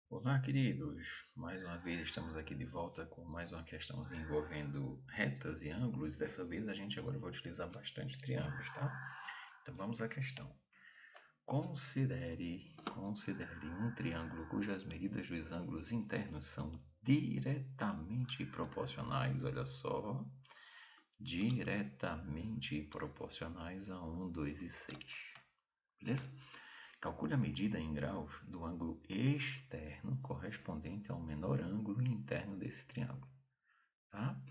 Olá, queridos! Mais uma vez estamos aqui de volta com mais uma questão envolvendo retas e ângulos. Dessa vez a gente agora vai utilizar bastante triângulos, tá? Então vamos à questão. Considere um triângulo cujas medidas dos ângulos internos são diretamente proporcionais, olha só, diretamente proporcionais a 1, 2 e 6. Beleza? Calcule a medida em graus do ângulo externo correspondente ao menor ângulo interno desse triângulo, tá?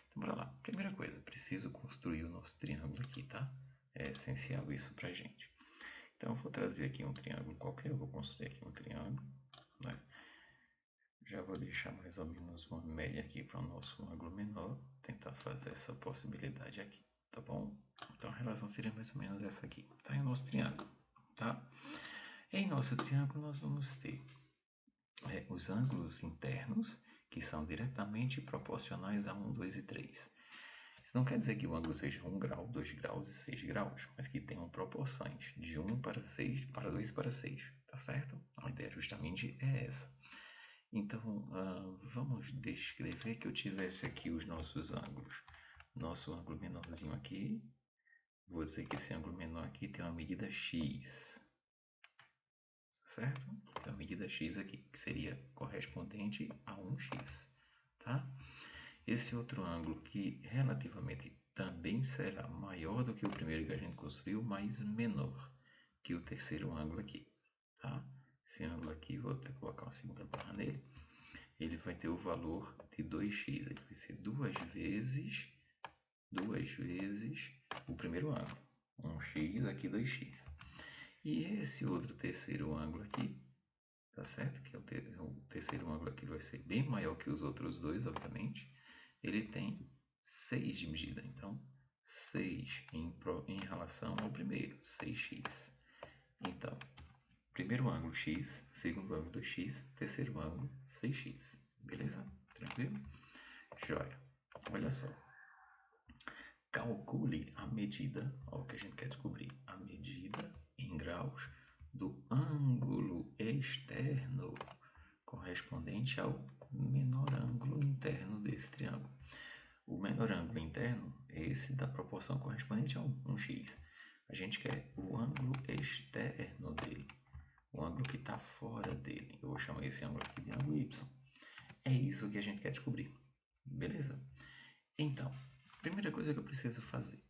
Então, bora lá. Primeira coisa, preciso construir o nosso triângulo aqui, tá? É essencial isso pra gente. Então, eu vou trazer aqui um triângulo qualquer, eu vou construir aqui um triângulo, né? Já vou deixar mais ou menos uma média aqui para o nosso ângulo menor, tentar fazer essa possibilidade aqui, tá bom? Então, a relação seria mais ou menos essa aqui, tá? É o nosso triângulo, tá? Em nosso triângulo, nós vamos ter os ângulos internos, que são diretamente proporcionais a 1, 2 e 3. Isso não quer dizer que o ângulo seja 1 grau, 2 graus e 6 graus, mas que tenham proporções de 1 para 6, para 2 para 6, tá certo? A ideia justamente é essa. Então, vamos descrever que eu tivesse aqui os nossos ângulos. Nosso ângulo menorzinho aqui, vou dizer que esse ângulo menor aqui tem uma medida x, certo? Então, a medida x aqui, que seria correspondente a 1x, tá? Esse outro ângulo que relativamente também será maior do que o primeiro que a gente construiu, mas menor que o terceiro ângulo aqui, tá? Esse ângulo aqui, vou ter que colocar uma segunda barra nele, ele vai ter o valor de 2x, ele vai ser duas vezes o primeiro ângulo, 1x aqui 2x. E esse outro terceiro ângulo aqui, tá certo? Que é o terceiro ângulo aqui vai ser bem maior que os outros dois, obviamente. Ele tem 6 de medida, então 6 em relação ao primeiro, 6x. Então, primeiro ângulo x, segundo ângulo 2x, terceiro ângulo 6x. Beleza? Tranquilo? Joia. Olha só. Calcule a medida, ó, o que a gente quer descobrir, a medida em graus do ângulo externo correspondente ao menor ângulo interno desse triângulo. O menor ângulo interno é esse da proporção correspondente a 1x. A gente quer o ângulo externo dele, o ângulo que está fora dele. Eu vou chamar esse ângulo aqui de ângulo y. É isso que a gente quer descobrir. Beleza? Então, primeira coisa que eu preciso fazer.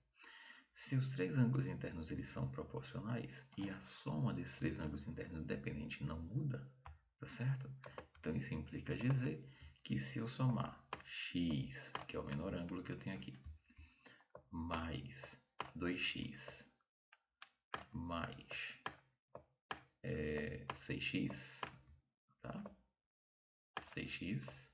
Se os três ângulos internos eles são proporcionais e a soma desses três ângulos internos independente não muda, tá certo? Então isso implica dizer que se eu somar x, que é o menor ângulo que eu tenho aqui, mais 2x mais 6x, tá? 6x,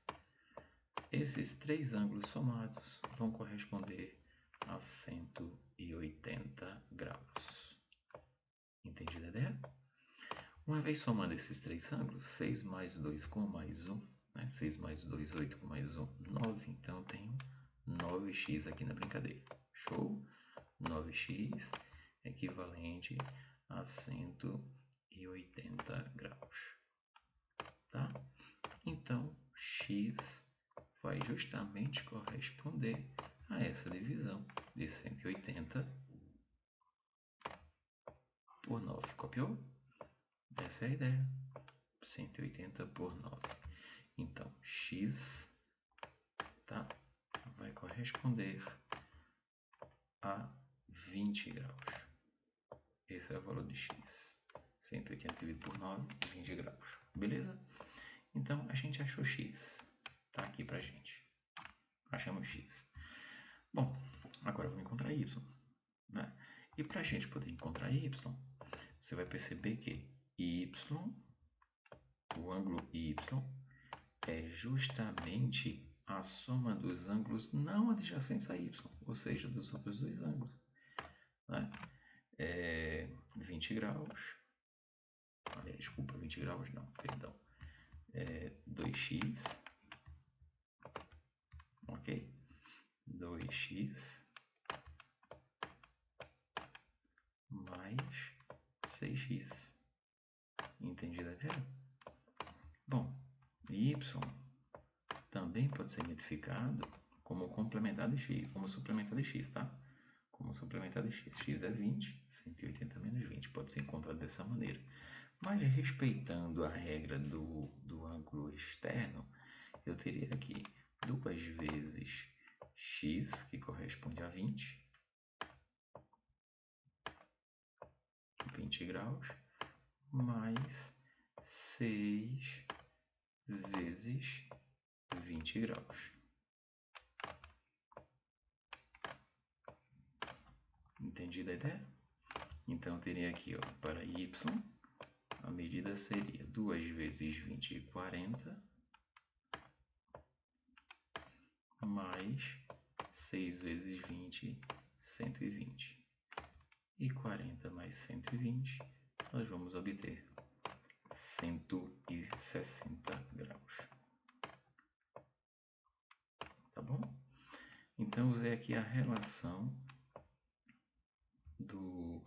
esses três ângulos somados vão corresponder a 180 graus. Entendido a ideia? Uma vez somando esses três ângulos, 6 mais 2 com mais 1, né? 6 mais 2, 8 com mais 1, 9. Então eu tenho 9x aqui na brincadeira. Show? 9x equivalente a 180 graus. Tá? Então, x vai justamente corresponder a essa divisão de 180 por 9. Copiou? Essa é a ideia. 180 por 9. Então, x, tá, vai corresponder a 20 graus. Esse é o valor de x. 180 dividido por 9, 20 graus. Beleza? Então, a gente achou x. Tá aqui pra gente. Achamos x. Bom, agora vamos encontrar y, né? E para a gente poder encontrar y, você vai perceber que y, o ângulo y, é justamente a soma dos ângulos não adjacentes a y, ou seja, dos outros dois ângulos, né? 20 graus, aliás, desculpa, 20 graus não, perdão, 2x, ok? 2x mais 6x. Entendido a ideia? Bom, Y também pode ser identificado como complementar de x, como suplementar de x, tá? Como suplementar de x. X é 20, 180 menos 20. Pode ser encontrado dessa maneira. Mas respeitando a regra do ângulo externo, eu teria aqui 2 vezes x, que corresponde a 20 graus, mais 6 vezes 20 graus. Entendido a ideia? Então, eu teria aqui, ó, para y, a medida seria 2 vezes 20, 40, mais 6 vezes 20, 120. E 40 mais 120, nós vamos obter 160 graus. Tá bom? Então, usei aqui a relação do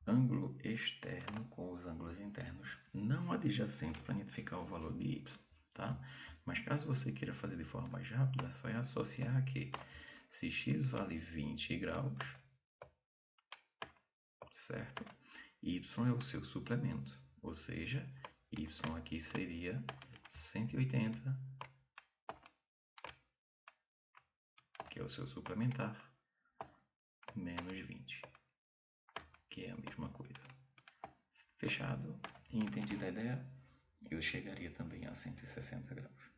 ângulo externo com os ângulos internos não adjacentes para identificar o valor de y, tá? Mas caso você queira fazer de forma mais rápida, só é associar que se x vale 20 graus, certo? Y é o seu suplemento, ou seja, y aqui seria 180, que é o seu suplementar, menos 20, que é a mesma coisa. Fechado? E entendida a ideia? Eu chegaria também a 160 graus.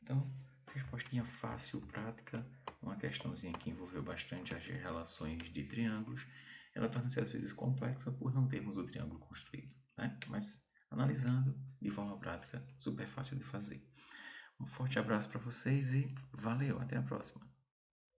Então, respostinha fácil, prática, uma questãozinha que envolveu bastante as relações de triângulos. Ela torna-se às vezes complexa por não termos o triângulo construído, né? Mas analisando de forma prática, super fácil de fazer. Um forte abraço para vocês e valeu, até a próxima!